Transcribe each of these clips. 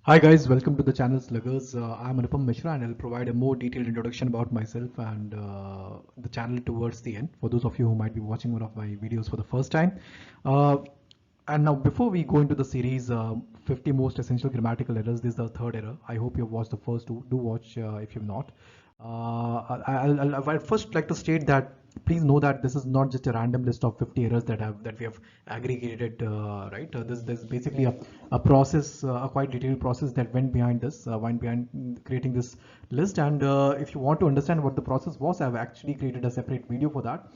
Hi guys, welcome to the channel Sluggers. I'm Anupam Mishra and I'll provide a more detailed introduction about myself and the channel towards the end for those of you who might be watching one of my videos for the first time. Uh, and now before we go into the series 50 most essential grammatical errors, this is the third error. I hope you've watched the first two. Do watch if you've not. I'd first like to state that please know that this is not just a random list of 50 errors that we have aggregated, right? There's basically a process, a quite detailed process that went behind creating this list. And if you want to understand what the process was, I've actually created a separate video for that,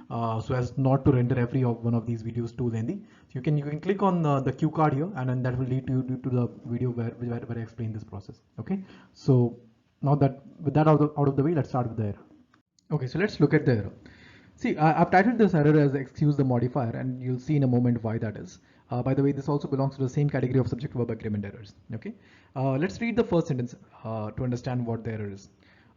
so as not to render every one of these videos too lengthy. So you can click on the cue card here, and then that will lead to the video where I explain this process. Okay, so now that with that out of the way, let's start with the error. Okay, so let's look at the error. See, I've titled this error as excuse the modifier, and you'll see in a moment why that is. By the way, this also belongs to the same category of subject-verb agreement errors. Okay, let's read the first sentence to understand what the error is.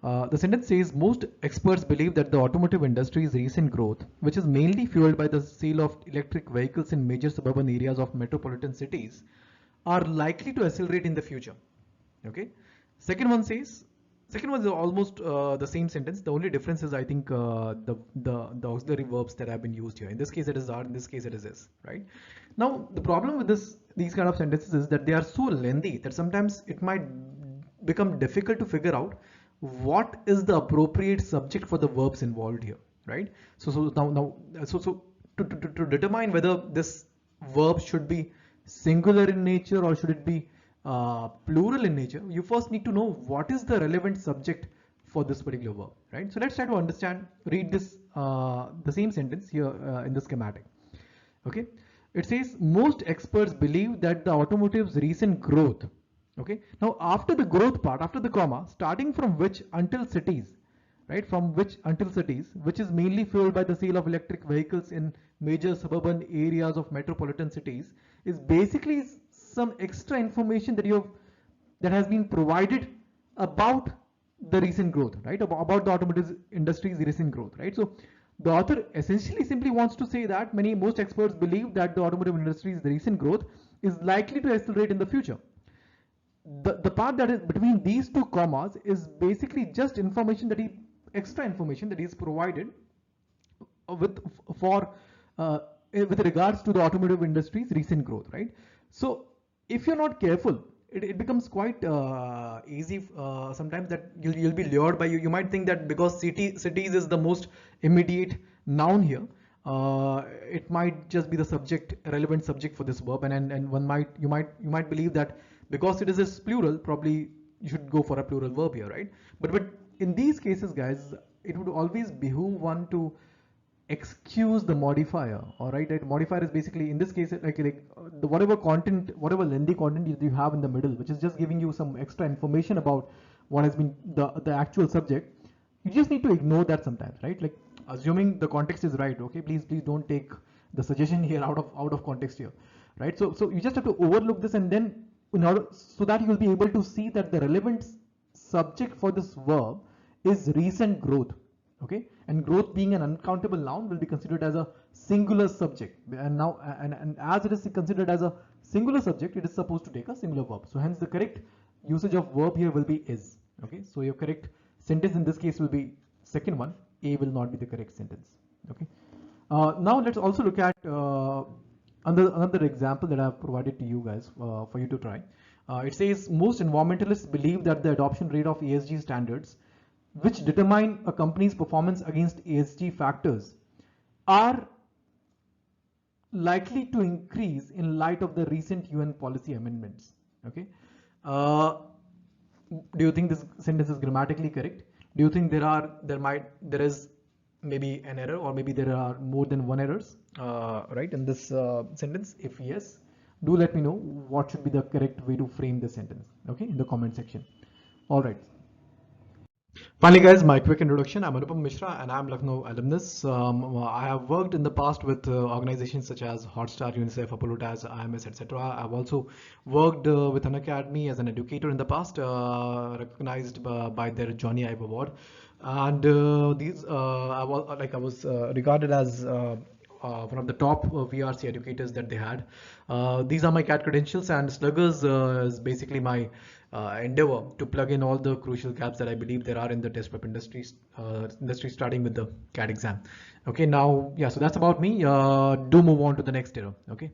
The sentence says, most experts believe that the automotive industry's recent growth, which is mainly fueled by the sale of electric vehicles in major suburban areas of metropolitan cities, are likely to accelerate in the future. Okay. Second one says, second one is almost the same sentence. The only difference is, I think, the auxiliary verbs that have been used here. In this case, it is are. In this case, it is is. Right. Now, the problem with these kind of sentences is that they are so lengthy that sometimes it might become difficult to figure out what is the appropriate subject for the verbs involved here. Right. So to determine whether this verb should be singular in nature or should it be plural in nature, you first need to know what is the relevant subject for this particular verb, right? So let's try to understand, read this, the same sentence here in the schematic. Okay, it says most experts believe that the automotive's recent growth. Okay, now after the growth part, after the comma, starting from which until cities, right? From which until cities, which is mainly fueled by the sale of electric vehicles in major suburban areas of metropolitan cities, is basically some extra information that has been provided about the recent growth, right? About the automotive industry's recent growth, right? So the author essentially simply wants to say that most experts believe that the automotive industry's recent growth is likely to accelerate in the future. The part that is between these two commas is basically just extra information that is provided with for with regards to the automotive industry's recent growth, right? So if you're not careful, it becomes quite easy sometimes that you'll be lured by you might think that because cities is the most immediate noun here, it might just be the subject, relevant subject for this verb, and you might believe that because it is plural, probably you should go for a plural verb here, right? But in these cases, guys, it would always behoove one to excuse the modifier. All right, that modifier is basically in this case the whatever content, whatever lengthy content you have in the middle, which is just giving you some extra information about what has been the actual subject. You just need to ignore that sometimes, right? Like assuming the context is right. Okay, please don't take the suggestion here out of context here, right? So you just have to overlook this, and then in order so that you will be able to see that the relevant subject for this verb is recent growth. Okay, and growth being an uncountable noun will be considered as a singular subject, and now and as it is considered as a singular subject, it is supposed to take a singular verb. So hence the correct usage of verb here will be is. Okay, so your correct sentence in this case will be second one. A will not be the correct sentence. Okay, now let's also look at another example that I have provided to you guys for you to try. It says most environmentalists believe that the adoption rate of ESG standards, which determine a company's performance against ESG factors, are likely to increase in light of the recent UN policy amendments. Okay, uh, do you think this sentence is grammatically correct? Do you think there is maybe an error, or maybe there are more than one errors, right, in this sentence? If yes, do let me know what should be the correct way to frame this sentence. Okay, in the comment section. All right. Finally, guys, my quick introduction. I'm Anupam Mishra and I'm Lucknow alumnus. I have worked in the past with organizations such as Hotstar, UNICEF, Apollo TAS, IMS, etc. I've also worked with an academy as an educator in the past, recognized by their Johnny Ive Award. And I was regarded as one of the top VRC educators that they had. These are my CAT credentials, and Sluggers is basically my endeavor to plug in all the crucial gaps that I believe there are in the test prep industry, starting with the CAT exam. Okay, now, yeah, so that's about me. Do move on to the next era. Okay.